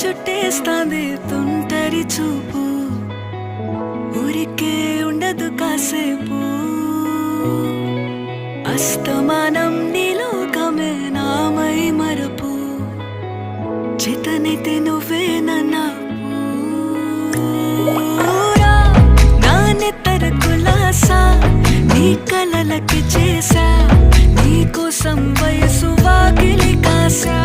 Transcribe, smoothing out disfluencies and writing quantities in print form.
చుట్టేస్తాంది తుంటరి చూపు ఊరికే ఉండదు కాసేపు అస్తమానం నీలోకమే నామై మరపు చేతనైతే నువ్వే నన్నా నా నెత్తర కులాసా నీ కలలకి చేసా నీ కోసం వయసు వాకిలి కాసా